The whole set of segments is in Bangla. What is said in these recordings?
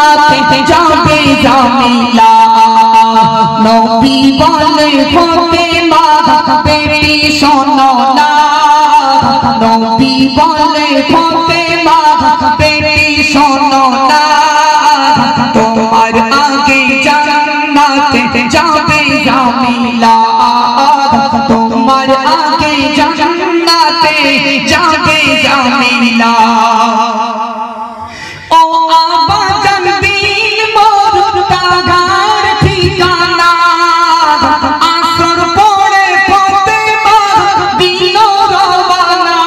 জান্নাতে যাবে জামিলা নবী বলে ফাতেমা বেটি শোনো না নবী বলে ফাতেমা বেটি শোনো না তোমার আগে জান্নাতে যাবে জামিলা তোমার আগে জান্নাতে যাবে জামিলা ও আবাজান দিন মোর কাগার ঠিকানা আসর পড়ে ফাতেমা দিল রওনা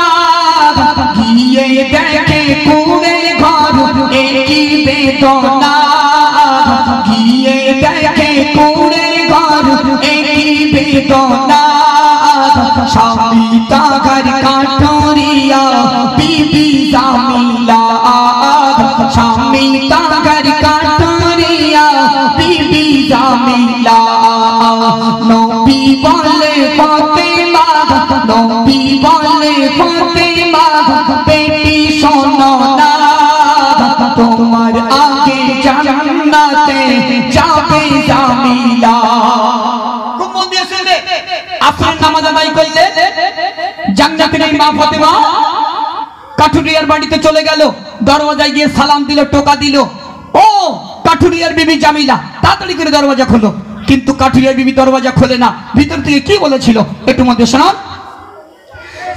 গিয়ে দেখে কুড়ে ঘর একই বেদনা গিয়ে দেখে কুড়ে ঘর একই বেদনা স্বামী তাগার কাঠুরিয়া বিবি জামিলা স্বামী তাগার কাঠুরিয়া বিবি জামিলা নবী বলে ফাতেমা নবী বলে ফাতেমা বেটি শোনো না তোমার আগে জান্নাতে যাবে জামিলা খুব মন দিয়ে শুনবে আসরের নামাজ আদায় করলে জান্নাতের এই মা ফাতেমা কাঠুরিয়ার বাড়িতে চলে গেল দরওয়াজায় গিয়ে সালাম দিল টোকা দিল ও কাঠুরিয়ার বিবি জামিলা তাড়াতাড়ি করে দরওয়াজা খোলো কিন্তু কাঠুরিয়ার বিবি দরওয়াজা খোলে না ভিতর থেকে কি বলেছিল একটু মধ্যে শোনান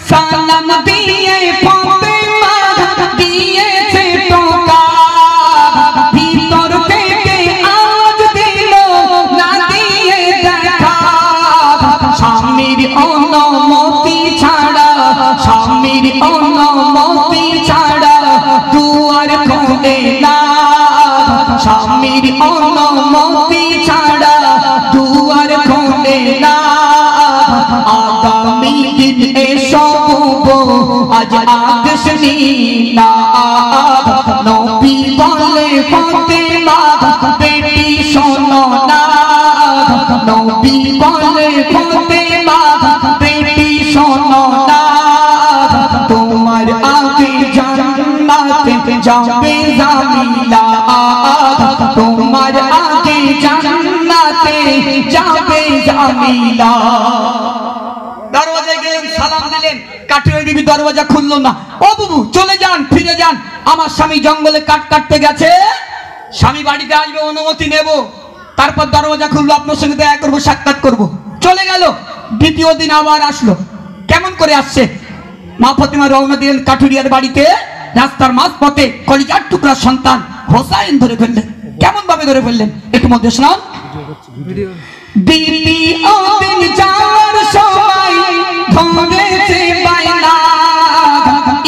সালাম দিয়ে ফাতেমা দিয়েছে টোকা ভিতর থেকে আওয়াজ দিল না দিয়ে দেখা স্বামীর অনুমতি ছাড়া স্বামীর অনুমতি ছাড়া দুয়ার খোলে না স্বামীর অনুমতি ছাড়া দুয়ার খোলে না আগামী দিন এসব আজ আগসনি না নবী বলে ফাতেমা বেটি শোনো না নবী বলে ফাতেমা বেটি শোনো না তোমার আগে জান্নাতে যাবে জামিলা তোমার আগে জান্নাতে যাবে জামিলা দরওয়াজায় গেলেন সালাম দিলেন কাঠুরিয়ার বিবি দরওয়াজা খুললো না ও বাবু চলে যান ফিরে যান আমার স্বামী জঙ্গলে কাঠ কাটতে গেছে স্বামী বাড়িতে আসবে অনুমতি নেব তারপর দরওয়াজা খুললো আপনার সঙ্গে দেখা করবো সাক্ষাৎ করব চলে গেল দ্বিতীয় দিন আবার আসলো কেমন করে আসছে মা ফাতেমা রওনা দিলেন কাঠুরিয়ার বাড়িতে রাস্তার মাঝপথে কলিজার টুকরা সন্তান হোসাইন ধরে ফেললেন কেমন ভাবে ধরে ফেললেন একটু মধ্যে শোনান দ্বিতীয় দিন যাওয়ার সময় ধরেছে বাইনা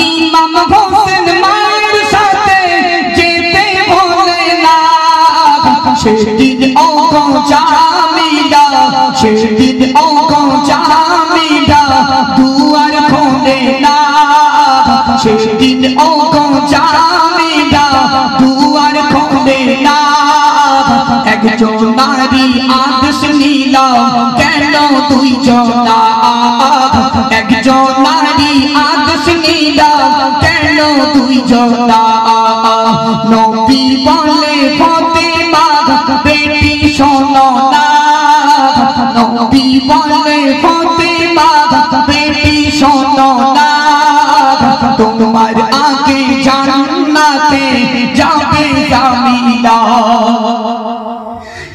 ইমাম হোসেন মায়ের সাথে যেতে বলে না সেদিন অঙ্ক জামিলা সেদিন অঙ্ক জামিলা দুয়ার খোলে না সেদিন অঙ্ক জামিলা দুয়ার খোলে না একজন নারী আদেশ নিলাম কেন দুইজন একজন নারী আদেশ নিলাম কেন দুইজন নবী বলে ফাতেমা বেটি শোনো না নবী বলে ফাতেমা বেটি শোনো না তোমার আগে জান্নাতে যাবে জামিলা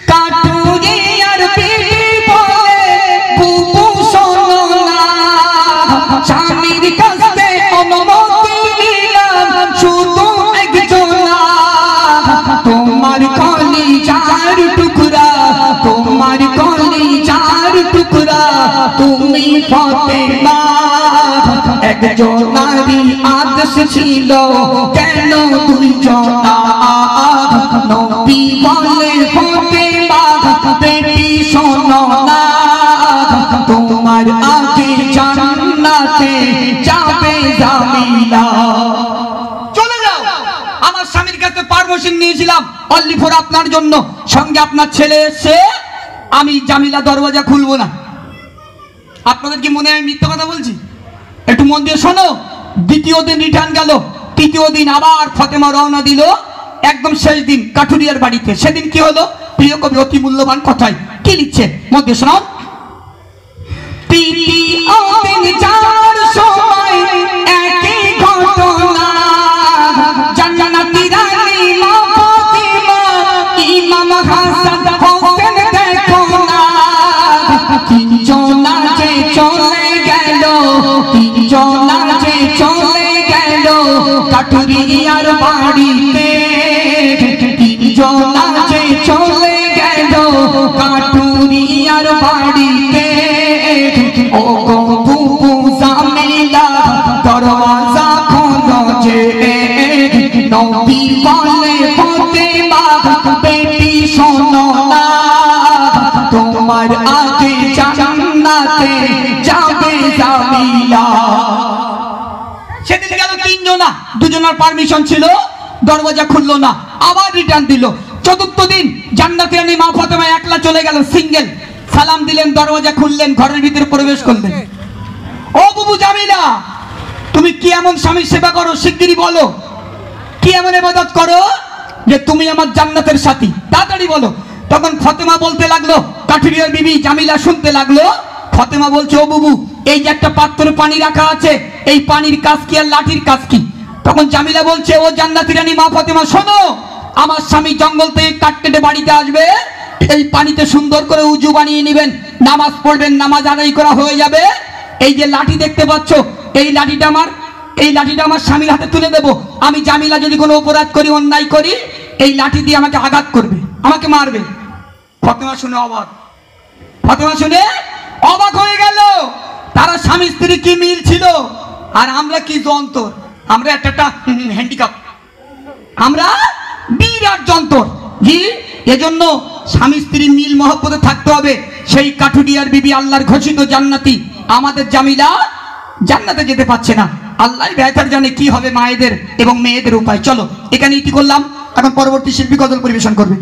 কাঠুরিয়ার বিবি বলে বুবু শোনো না স্বামীর কাছে অনুমতি নিলাম শুধু একজন তোমার কলিজার টুকরা তোমার কলিজার টুকরা তুমি ফাতেমা একজন নারী আদেশ ছিল কেন দুইজন নবী বলে ফাতেমা বেটি শোনো না তোমার আগে জান্নাতে যাবে জামিলা চলে যাও আমার স্বামীর কাছে পারমিশন নিয়েছিলাম অনলি ফর আপনার জন্য সঙ্গে আপনার ছেলে এসে আমি জামিলা দরওয়াজা খুলবো না আপনাদের কি মনে হয় আমি মিথ্যা কথা বলছি একটু মন দিয়ে শোনো দ্বিতীয় দিন রিটার্ন গেল তৃতীয় দিন আবার ফাতেমা রওনা দিল একদম শেষ দিন কাঠুরিয়ার বাড়িতে। সেদিন কি হলো? প্রিয় কবি অতি মূল্যবান কথায় কি লিখছে মধ্যে শোনাও। কাঠুরিয়ার বাড়িতে তিনজন যে চলে গেল, কাঠুরিয়ার বাড়িতে ও গো বুবু জামিলা দরওয়াজা খোলো যে, নবী বলে ফাতেমা বেটি শোনো না, তোমার আগে জান্নাতে যাবে জামিলা। সেদিন গেল তিনজনা, দুজনের পারমিশন ছিল, দরওয়াজা খুললো না, আবার রিটার্ন দিল। চতুর্থ দিন জান্নাতের রানী মা ফাতেমা একলা চলে গেল, সিঙ্গেল। সালাম দিলেন, দরওয়াজা খুললেন, ঘরের ভিতরে প্রবেশ করলেন। ও বুবু জামিলা, তুমি কি এমন স্বামীর সেবা করো? শিগগিরই বলো, কি এমন ইবাদত করো যে তুমি আমার জান্নাতের সাথী? তাড়াতাড়ি বলো। তখন ফাতেমা বলতে লাগলো, কাঠুরিয়ার বিবি জামিলা শুনতে লাগলো। ফাতেমা বলছে, ও বুবু, এই যে একটা পাত্রে পানি রাখা আছে, এই পানির কাজ কি আর লাঠির কাজ কি? তখন জামিলা বলছে, ও জান্নাতি রানী মা ফাতেমা শোনো, আমার স্বামী জঙ্গল থেকে কাঠ কেটে বাড়িতে আসবে, এই পানিতে সুন্দর করে উজু বানিয়ে নেবেন, নামাজ পড়বেন, নামাজ আদায় করা হয়ে যাবে। এই যে লাঠি দেখতে পাচ্ছ, এই লাঠিটা আমার স্বামীর হাতে তুলে দেবো। আমি জামিলা যদি কোনো অপরাধ করি, অন্যায় করি, এই লাঠি দিয়ে আমাকে আঘাত করবে, আমাকে মারবে। ফাতেমা শুনে অবাক হয়ে গেল। তারা স্বামী স্ত্রী কি মিল ছিল, আর আমরা কি যন্ত্র, আমরা একটা হ্যান্ডিক্যাপ, আমরা বিরাট যন্ত্র। জি, এজন্য স্বামী স্ত্রী মিল মহব্বতে থাকতে হবে। সেই কাঠুরিয়ার বিবি আল্লাহর ঘোষিত জান্নাতি, আমাদের জামিলা জান্নাতে যেতে পারছে না। আল্লাহ বেহতার জানে কি হবে মায়েদের এবং মেয়েদের উপায়। চলো এখানে ইতি করলাম, এখন পরবর্তী শিল্পী গজল পরিবেশন করবে।